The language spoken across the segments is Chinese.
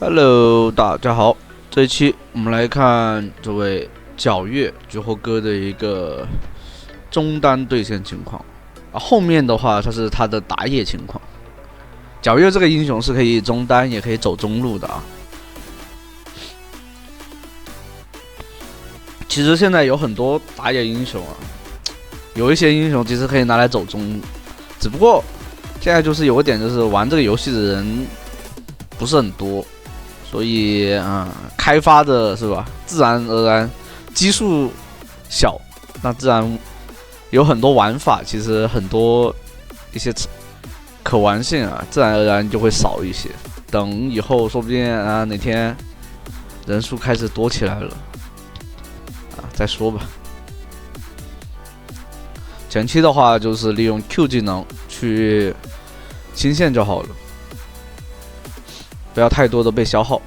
Hello，大家好，这一期我们来看这位皎月绝活哥的一个中单兑现情况后面的话它是他的打野情况。皎月这个英雄是可以中单也可以走中路的其实现在有很多打野英雄有一些英雄其实可以拿来走中路，只不过现在就是有个点，就是玩这个游戏的人不是很多。所以开发的是吧，自然而然基数小，那自然有很多玩法，其实很多一些可玩性自然而然就会少一些。等以后说不定哪天人数开始多起来了再说吧。前期的话就是利用 Q 技能去清线就好了，不要太多的被消耗。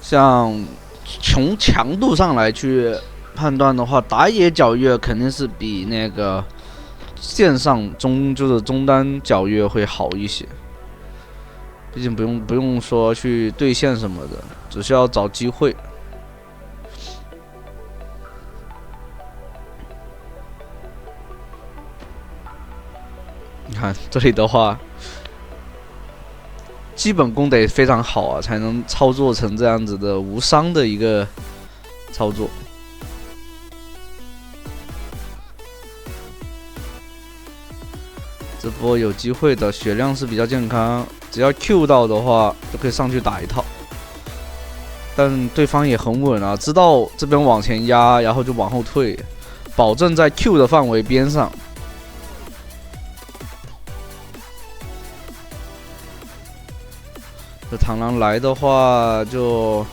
像从强度上来去判断的话，打野皎月肯定是比那个线上就是中单皎月会好一些。毕竟不用说去对线什么的，只需要找机会。你看这里的话，基本功得非常好才能操作成这样子的无伤的一个操作。这波有机会的，血量是比较健康，只要 Q 到的话就可以上去打一套。但对方也很稳知道这边往前压，然后就往后退，保证在 Q 的范围边上。这螳螂来的话，就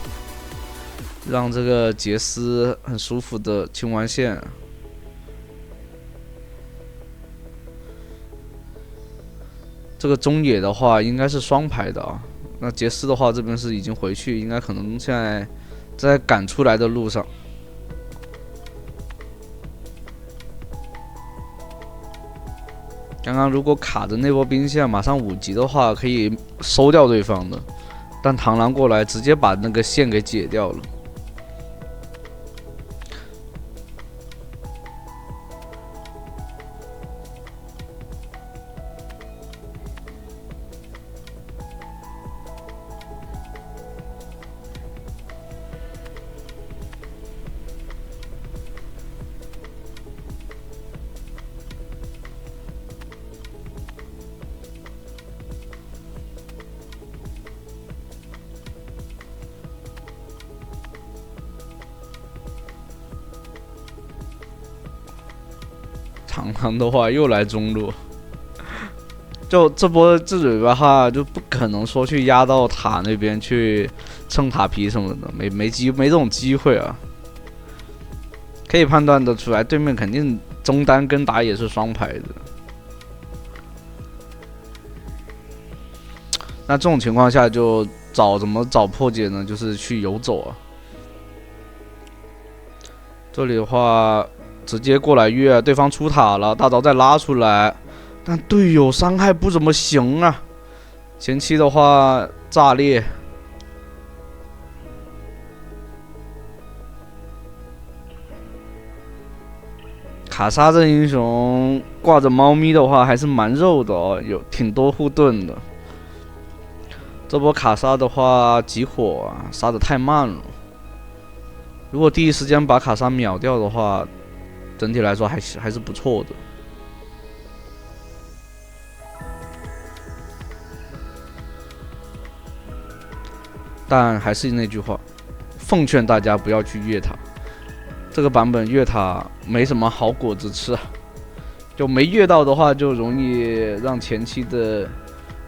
让这个杰斯很舒服的清完线。这个中野的话应该是双排的那杰斯的话这边是已经回去，应该可能现在在赶出来的路上。刚刚如果卡着那波兵线马上5级的话，可以收掉对方的，但螳螂过来直接把那个线给解掉了。螳螂的话又来中路，就这波自嘴的话就不可能说去压到塔那边去蹭塔皮什么的，没这种机会可以判断得出来，对面肯定中单跟打野是双排的。那这种情况下就怎么找破解呢？就是去游走这里的话。直接过来越，对方出塔了，大招再拉出来，但队友伤害不怎么行前期的话炸裂，卡莎这英雄挂着猫咪的话还是蛮肉的有挺多护盾的。这波卡莎的话集火杀得太慢了，如果第一时间把卡莎秒掉的话。整体来说还是不错的，但还是那句话，奉劝大家不要去越塔。这个版本越塔没什么好果子吃就没越到的话，就容易让前期的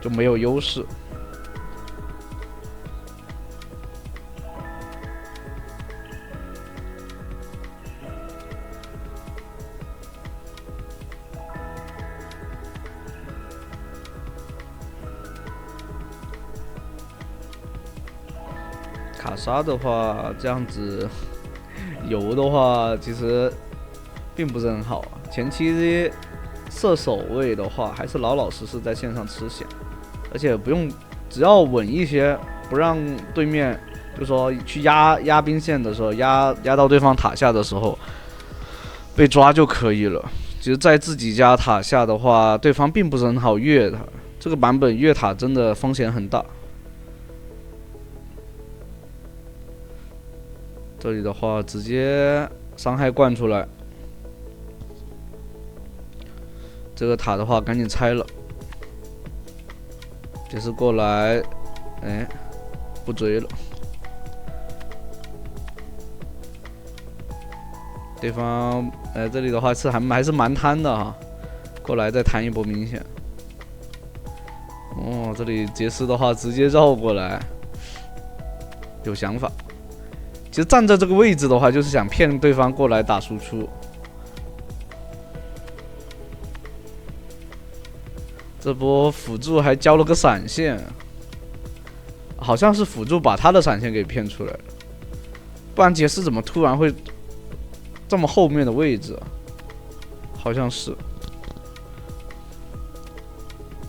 就没有优势。卡莎的话，这样子游的话，其实并不是很好啊。前期射手位的话，还是老老实实在线上吃血，而且不用，只要稳一些，不让对面，就说去压兵线的时候，压到对方塔下的时候被抓就可以了。其实，在自己家塔下的话，对方并不是很好越塔，这个版本越塔真的风险很大。这里的话，直接伤害灌出来。这个塔的话，赶紧拆了。这是过来，哎，不追了。对方，这里的话还是蛮贪的哈。过来再弹一波明显。哦，这里杰斯的话直接绕过来，有想法。其实站在这个位置的话，就是想骗对方过来打输出。这波辅助还交了个闪现，好像是辅助把他的闪现给骗出来了，不然杰斯怎么突然会这么后面的位置啊？好像是，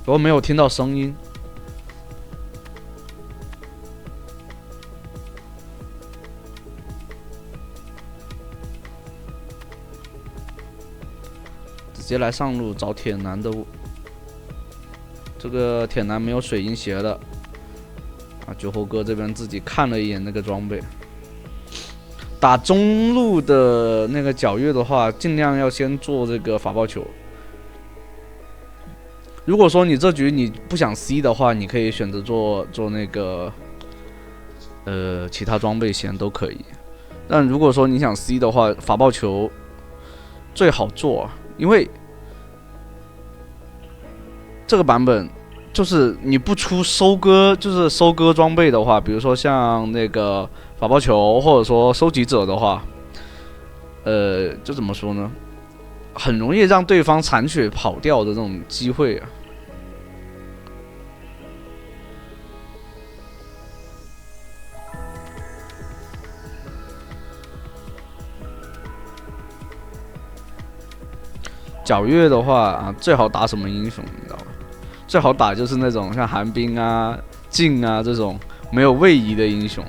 我没有听到声音。直接来上路找铁男的。这个铁男没有水银鞋的啊，绝活哥这边自己看了一眼那个装备。打中路的那个皎月的话，尽量要先做这个法爆球。如果说你这局你不想 C 的话，你可以选择做那个其他装备先都可以。但如果说你想 C 的话，法爆球最好做，因为这个版本就是你不出收割装备的话，比如说像那个法爆球或者说收集者的话，就怎么说呢，很容易让对方残血跑掉的这种机会啊。皎月的话啊，最好打什么英雄，你知道吗？最好打就是那种像寒冰啊、镜啊这种没有位移的英雄。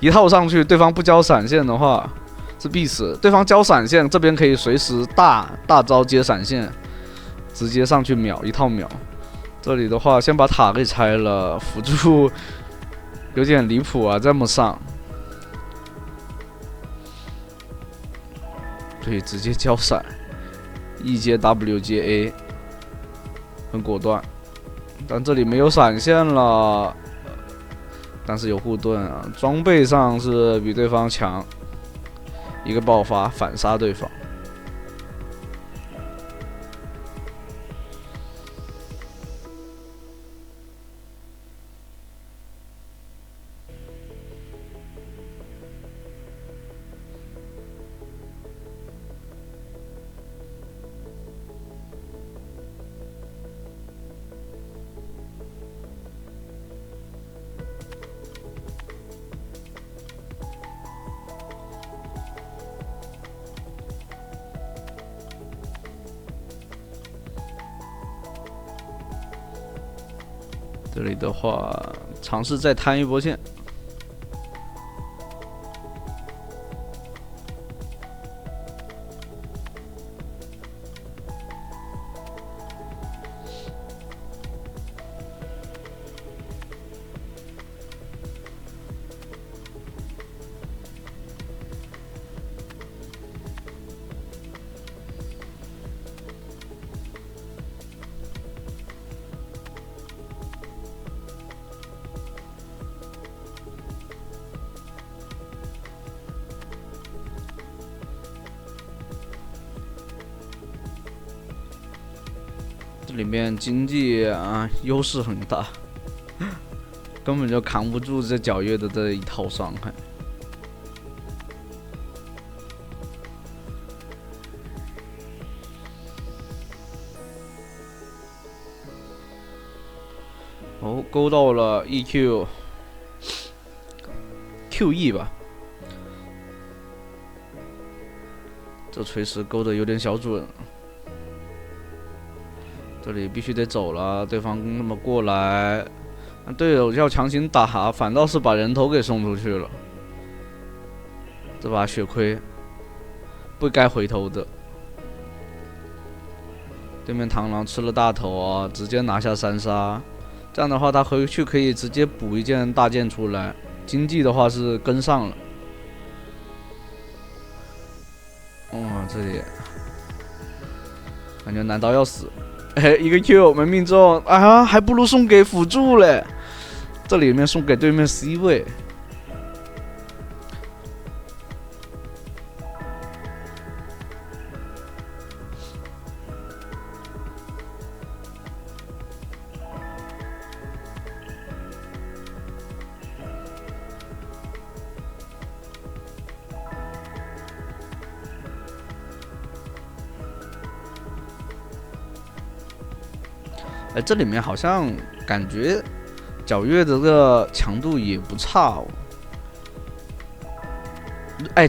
一套上去，对方不交闪现的话是必死。对方交闪现，这边可以随时大招接闪现，直接上去秒一套秒。这里的话，先把塔给拆了，辅助有点离谱啊，这么上。对，直接交闪。E 接 W 接 A， 很果断，但这里没有闪现了，但是有护盾啊，装备上是比对方强，一个爆发反杀对方。这里的话，尝试再摊一波线。这里面经济啊优势很大，根本就扛不住这皎月的这一套伤害。哦，勾到了 EQ， QE 吧。这锤石勾的有点小准，这里必须得走了，对方那么过来，队友要强行打，反倒是把人头给送出去了。这把血亏不该回头的。对面螳螂吃了大头啊，直接拿下3杀。这样的话，他回去可以直接补一件大剑出来，经济的话是跟上了。这里感觉难刀要死，一个 Q 没命中啊，还不如送给辅助嘞。这里面送给对面 C 位。这里面好像感觉皎月的这个强度也不差哦。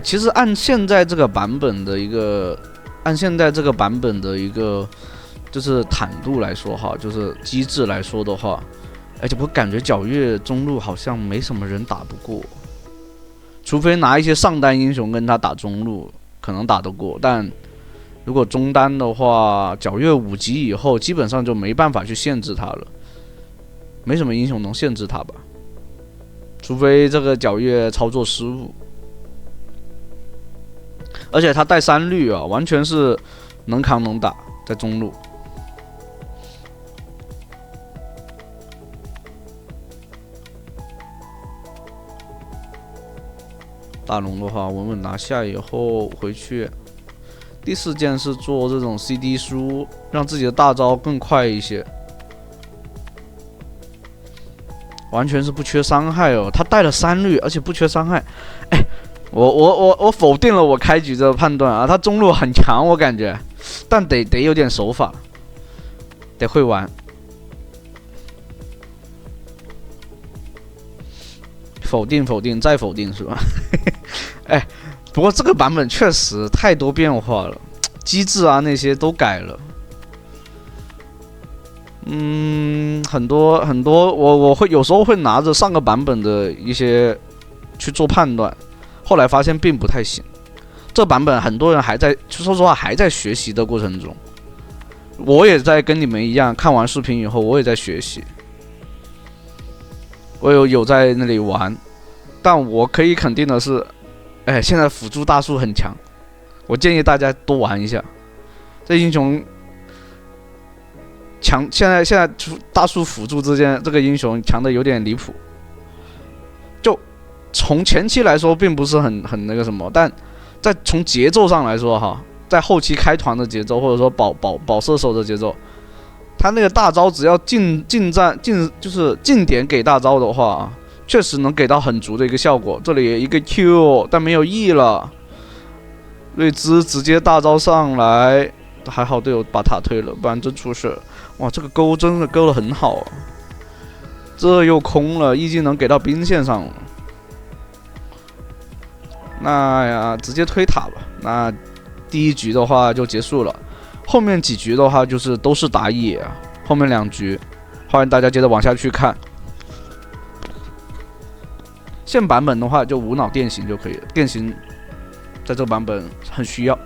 其实按现在这个版本的一个，就是坦度来说哈，就是机制来说的话，我感觉皎月中路好像没什么人打不过，除非拿一些上单英雄跟他打中路，可能打得过，但。如果中单的话，皎月5级以后基本上就没办法去限制他了，没什么英雄能限制他吧，除非这个皎月操作失误。而且他带3绿啊，完全是能扛能打，在中路。大龙的话，稳稳拿下以后回去。第4件是做这种 CD 输，让自己的大招更快一些，完全是不缺伤害哦。他带了3绿，而且不缺伤害。我否定了我开局的判断啊，他中路很强，我感觉，但得有点手法，得会玩。否定再否定是吧？不过这个版本确实太多变化了，机制啊那些都改了。很多，我会有时候会拿着上个版本的一些去做判断，后来发现并不太行。这版本很多人还在，说实话还在学习的过程中，我也在跟你们一样，看完视频以后我也在学习，我有在那里玩，但我可以肯定的是。现在辅助大树很强，我建议大家多玩一下。这英雄强，现在大树辅助之间，这个英雄强的有点离谱。就从前期来说，并不是很那个什么，但在从节奏上来说哈，在后期开团的节奏，或者说保射手的节奏，他那个大招只要就是近点给大招的话。确实能给到很足的一个效果。这里一个 Q， 但没有 E 了。瑞兹直接大招上来，还好队友把塔推了，不然真出事。哇，这个勾真的勾得很好啊！这又空了，E技能给到兵线上了。那呀，直接推塔吧。那第1局的话就结束了，后面几局的话就是都是打野啊。后面2局，欢迎大家接着往下去看。现版本的话就无脑电刑就可以了，电刑在这个版本很需要。